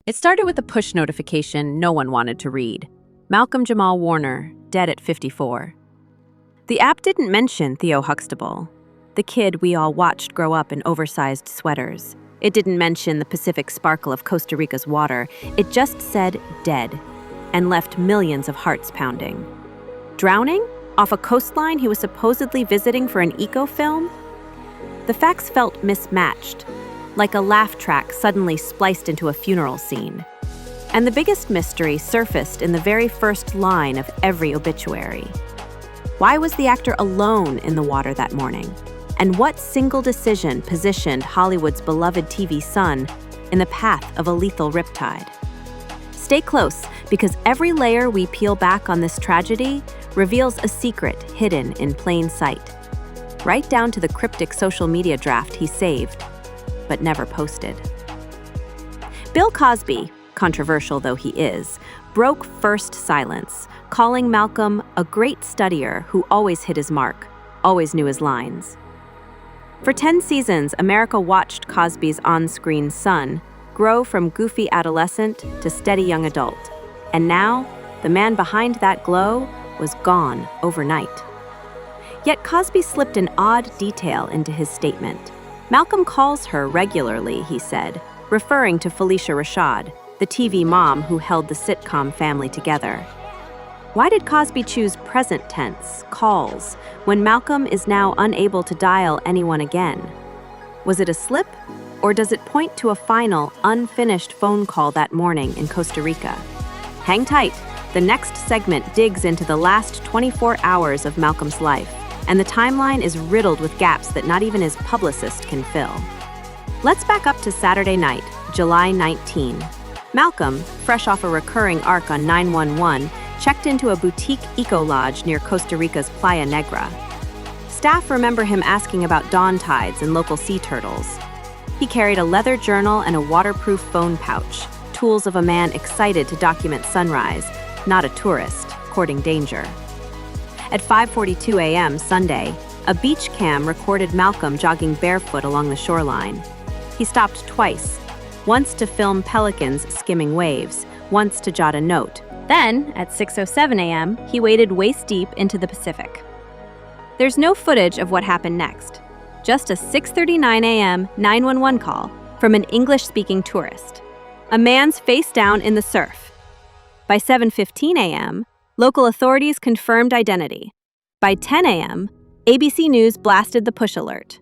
It started with a push notification no one wanted to read. Malcolm-Jamal Warner, dead at 54. The app didn't mention Theo Huxtable, the kid we all watched grow up in oversized sweaters. It didn't mention the Pacific sparkle of Costa Rica's water. It just said dead and left millions of hearts pounding. Drowning? Off a coastline he was supposedly visiting for an eco-film? The facts felt mismatched, like a laugh track suddenly spliced into a funeral scene. And the biggest mystery surfaced in the very first line of every obituary. Why was the actor alone in the water that morning? And what single decision positioned Hollywood's beloved TV sun in the path of a lethal riptide? Stay close, because every layer we peel back on this tragedy reveals a secret hidden in plain sight, right down to the cryptic social media draft he saved, but never posted. Bill Cosby, controversial though he is, broke first silence, calling Malcolm a great studier who always hit his mark, always knew his lines. For 10 seasons, America watched Cosby's on-screen son grow from goofy adolescent to steady young adult. And now, the man behind that glow was gone overnight. Yet Cosby slipped an odd detail into his statement. Malcolm calls her regularly, he said, referring to Felicia Rashad, the TV mom who held the sitcom family together. Why did Cosby choose present tense, calls, when Malcolm is now unable to dial anyone again? Was it a slip, or does it point to a final, unfinished phone call that morning in Costa Rica? Hang tight. The next segment digs into the last 24 hours of Malcolm's life, and the timeline is riddled with gaps that not even his publicist can fill. Let's back up to Saturday night, July 19. Malcolm, fresh off a recurring arc on 911, checked into a boutique eco-lodge near Costa Rica's Playa Negra. Staff remember him asking about dawn tides and local sea turtles. He carried a leather journal and a waterproof phone pouch, tools of a man excited to document sunrise, not a tourist, courting danger. At 5:42 a.m. Sunday, a beach cam recorded Malcolm jogging barefoot along the shoreline. He stopped twice, once to film pelicans skimming waves, once to jot a note. Then, at 6:07 a.m., he waded waist-deep into the Pacific. There's no footage of what happened next, just a 6:39 a.m. 911 call from an English-speaking tourist. A man's face down in the surf. By 7:15 a.m., local authorities confirmed identity. By 10 a.m., ABC News blasted the push alert.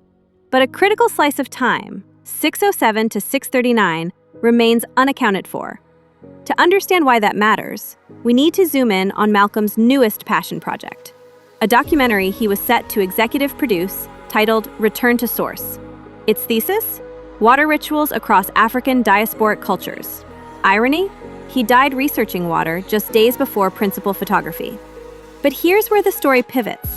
But a critical slice of time, 6:07 to 6:39, remains unaccounted for. To understand why that matters, we need to zoom in on Malcolm's newest passion project, a documentary he was set to executive produce titled Return to Source. Its thesis? Water rituals across African diasporic cultures. Irony? He died researching water just days before principal photography. But here's where the story pivots.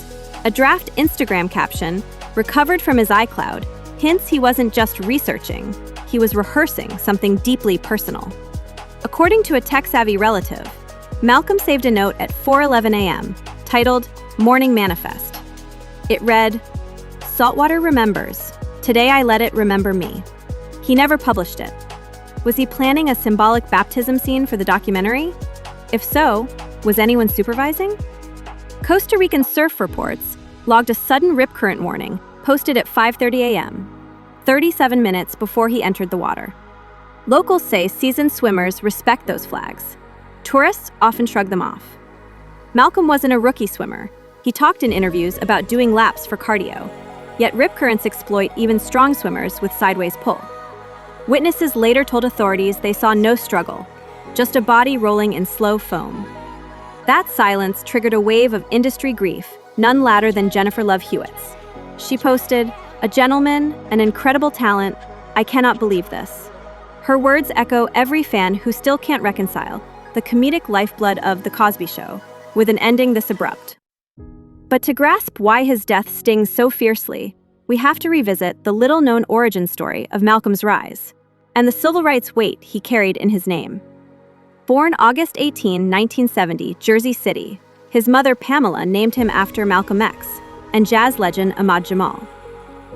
A draft Instagram caption, recovered from his iCloud, hints he wasn't just researching, he was rehearsing something deeply personal. According to a tech-savvy relative, Malcolm saved a note at 4:11 a.m., titled Morning Manifest. It read, "Saltwater remembers. Today I let it remember me." He never published it. Was he planning a symbolic baptism scene for the documentary? If so, was anyone supervising? Costa Rican surf reports logged a sudden rip current warning, posted at 5:30 a.m., 37 minutes before he entered the water. Locals say seasoned swimmers respect those flags. Tourists often shrug them off. Malcolm wasn't a rookie swimmer. He talked in interviews about doing laps for cardio. Yet rip currents exploit even strong swimmers with sideways pull. Witnesses later told authorities they saw no struggle, just a body rolling in slow foam. That silence triggered a wave of industry grief, none louder than Jennifer Love Hewitt's. She posted, "A gentleman, an incredible talent, I cannot believe this." Her words echo every fan who still can't reconcile the comedic lifeblood of The Cosby Show with an ending this abrupt. But to grasp why his death stings so fiercely, we have to revisit the little-known origin story of Malcolm's rise and the civil rights weight he carried in his name. Born August 18, 1970, Jersey City, his mother Pamela named him after Malcolm X and jazz legend Ahmad Jamal.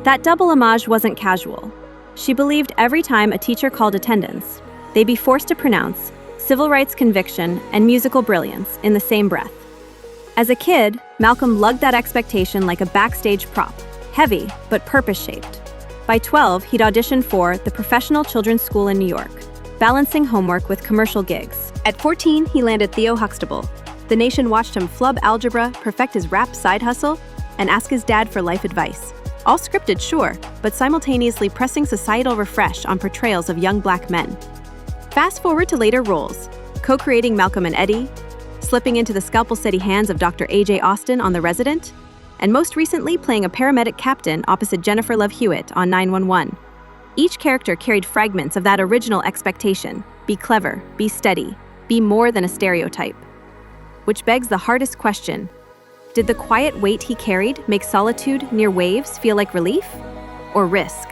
That double homage wasn't casual. She believed every time a teacher called attendance, They'd be forced to pronounce civil rights conviction and musical brilliance in the same breath. As a kid, Malcolm lugged that expectation like a backstage prop, heavy but purpose-shaped. By 12, he'd auditioned for the Professional Children's School in New York, balancing homework with commercial gigs. At 14, he landed Theo Huxtable. The nation watched him flub algebra, perfect his rap side hustle, and ask his dad for life advice. All scripted, sure, but simultaneously pressing societal refresh on portrayals of young black men. Fast forward to later roles, co-creating Malcolm and Eddie, slipping into the scalpel-steady hands of Dr. A.J. Austin on The Resident, and most recently playing a paramedic captain opposite Jennifer Love Hewitt on 911. Each character carried fragments of that original expectation: be clever, be steady, be more than a stereotype. Which begs the hardest question: did the quiet weight he carried make solitude near waves feel like relief or risk?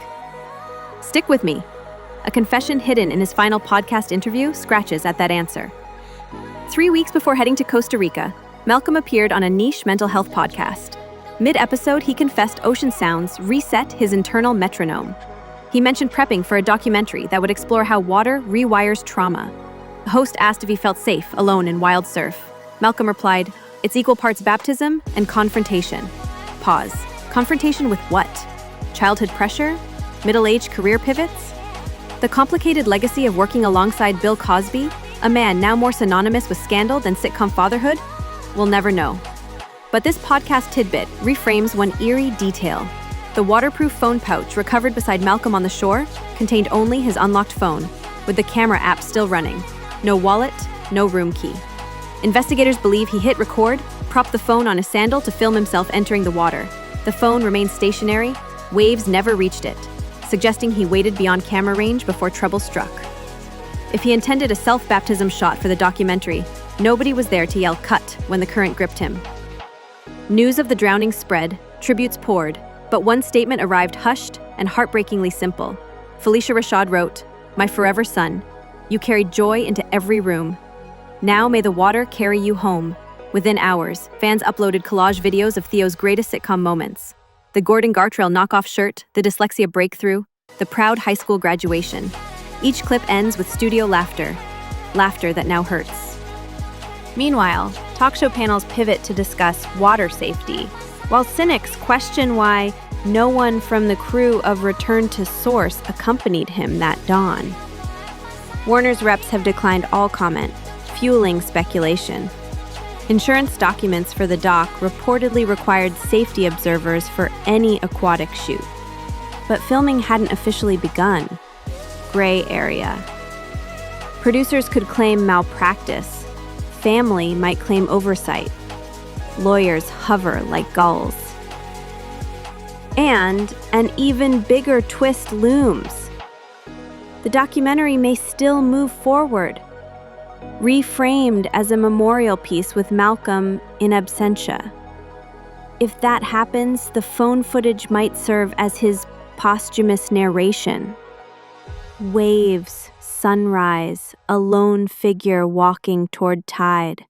Stick with me. A confession hidden in his final podcast interview scratches at that answer. 3 weeks before heading to Costa Rica, Malcolm appeared on a niche mental health podcast. Mid-episode, he confessed ocean sounds reset his internal metronome. He mentioned prepping for a documentary that would explore how water rewires trauma. The host asked if he felt safe alone in wild surf. Malcolm replied, "It's equal parts baptism and confrontation." Pause. Confrontation with what? Childhood pressure? Middle-aged career pivots? The complicated legacy of working alongside Bill Cosby, a man now more synonymous with scandal than sitcom fatherhood? We'll never know. But this podcast tidbit reframes one eerie detail. The waterproof phone pouch recovered beside Malcolm on the shore contained only his unlocked phone, with the camera app still running. No wallet, no room key. Investigators believe he hit record, propped the phone on a sandal to film himself entering the water. The phone remained stationary, waves never reached it, suggesting he waited beyond camera range before trouble struck. If he intended a self-baptism shot for the documentary, nobody was there to yell "cut" when the current gripped him. News of the drowning spread, tributes poured, but one statement arrived hushed and heartbreakingly simple. Felicia Rashad wrote, "My forever son, you carried joy into every room. Now may the water carry you home." Within hours, fans uploaded collage videos of Theo's greatest sitcom moments. The Gordon Gartrell knockoff shirt, the dyslexia breakthrough, the proud high school graduation. Each clip ends with studio laughter, laughter that now hurts. Meanwhile, talk show panels pivot to discuss water safety, while cynics question why no one from the crew of Return to Source accompanied him that dawn. Warner's reps have declined all comment, fueling speculation. Insurance documents for the doc reportedly required safety observers for any aquatic shoot. But filming hadn't officially begun. Gray area. Producers could claim malpractice. Family might claim oversight. Lawyers hover like gulls. And an even bigger twist looms. The documentary may still move forward, reframed as a memorial piece with Malcolm in absentia. If that happens, the phone footage might serve as his posthumous narration. Waves, sunrise, a lone figure walking toward tide.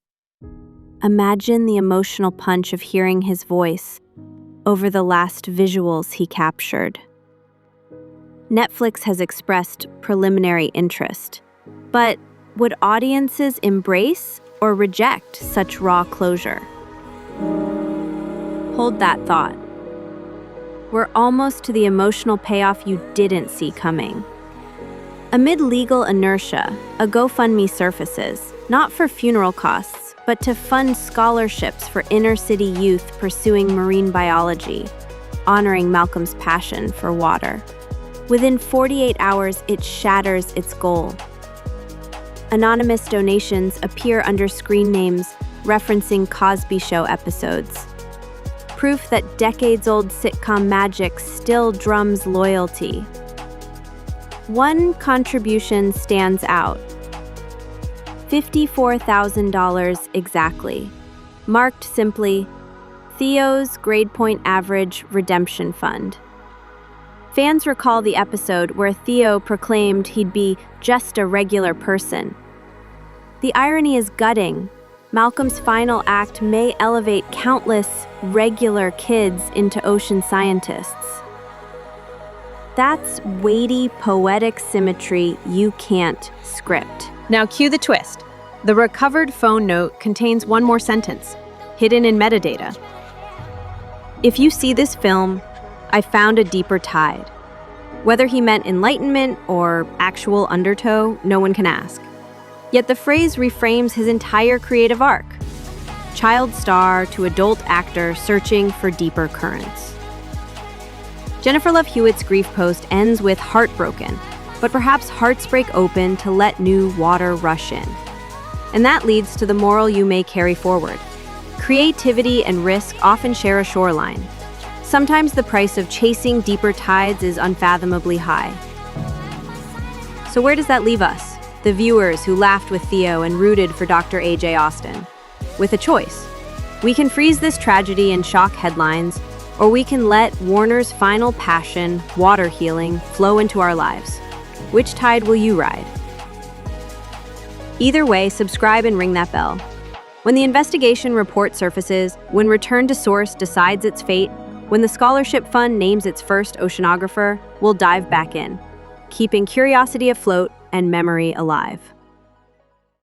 Imagine the emotional punch of hearing his voice over the last visuals he captured. Netflix has expressed preliminary interest, but would audiences embrace or reject such raw closure? Hold that thought. We're almost to the emotional payoff you didn't see coming. Amid legal inertia, a GoFundMe surfaces, not for funeral costs, but to fund scholarships for inner-city youth pursuing marine biology, honoring Malcolm's passion for water. Within 48 hours, it shatters its goal. Anonymous donations appear under screen names referencing Cosby Show episodes. Proof that decades-old sitcom magic still drums loyalty. One contribution stands out. $54,000 exactly, marked simply, Theo's Grade Point Average Redemption Fund. Fans recall the episode where Theo proclaimed he'd be just a regular person. The irony is gutting. Malcolm's final act may elevate countless regular kids into ocean scientists. That's weighty, poetic symmetry you can't script. Now cue the twist. The recovered phone note contains one more sentence, hidden in metadata. If you see this film, I found a deeper tide. Whether he meant enlightenment or actual undertow, no one can ask. Yet the phrase reframes his entire creative arc. Child star to adult actor searching for deeper currents. Jennifer Love Hewitt's grief post ends with heartbroken, but perhaps hearts break open to let new water rush in. And that leads to the moral you may carry forward. Creativity and risk often share a shoreline. Sometimes the price of chasing deeper tides is unfathomably high. So where does that leave us, the viewers who laughed with Theo and rooted for Dr. A.J. Austin? With a choice. We can freeze this tragedy in shock headlines, or we can let Warner's final passion, water healing, flow into our lives. Which tide will you ride? Either way, subscribe and ring that bell. When the investigation report surfaces, when Return to Source decides its fate, when the Scholarship Fund names its first oceanographer, we'll dive back in, keeping curiosity afloat and memory alive.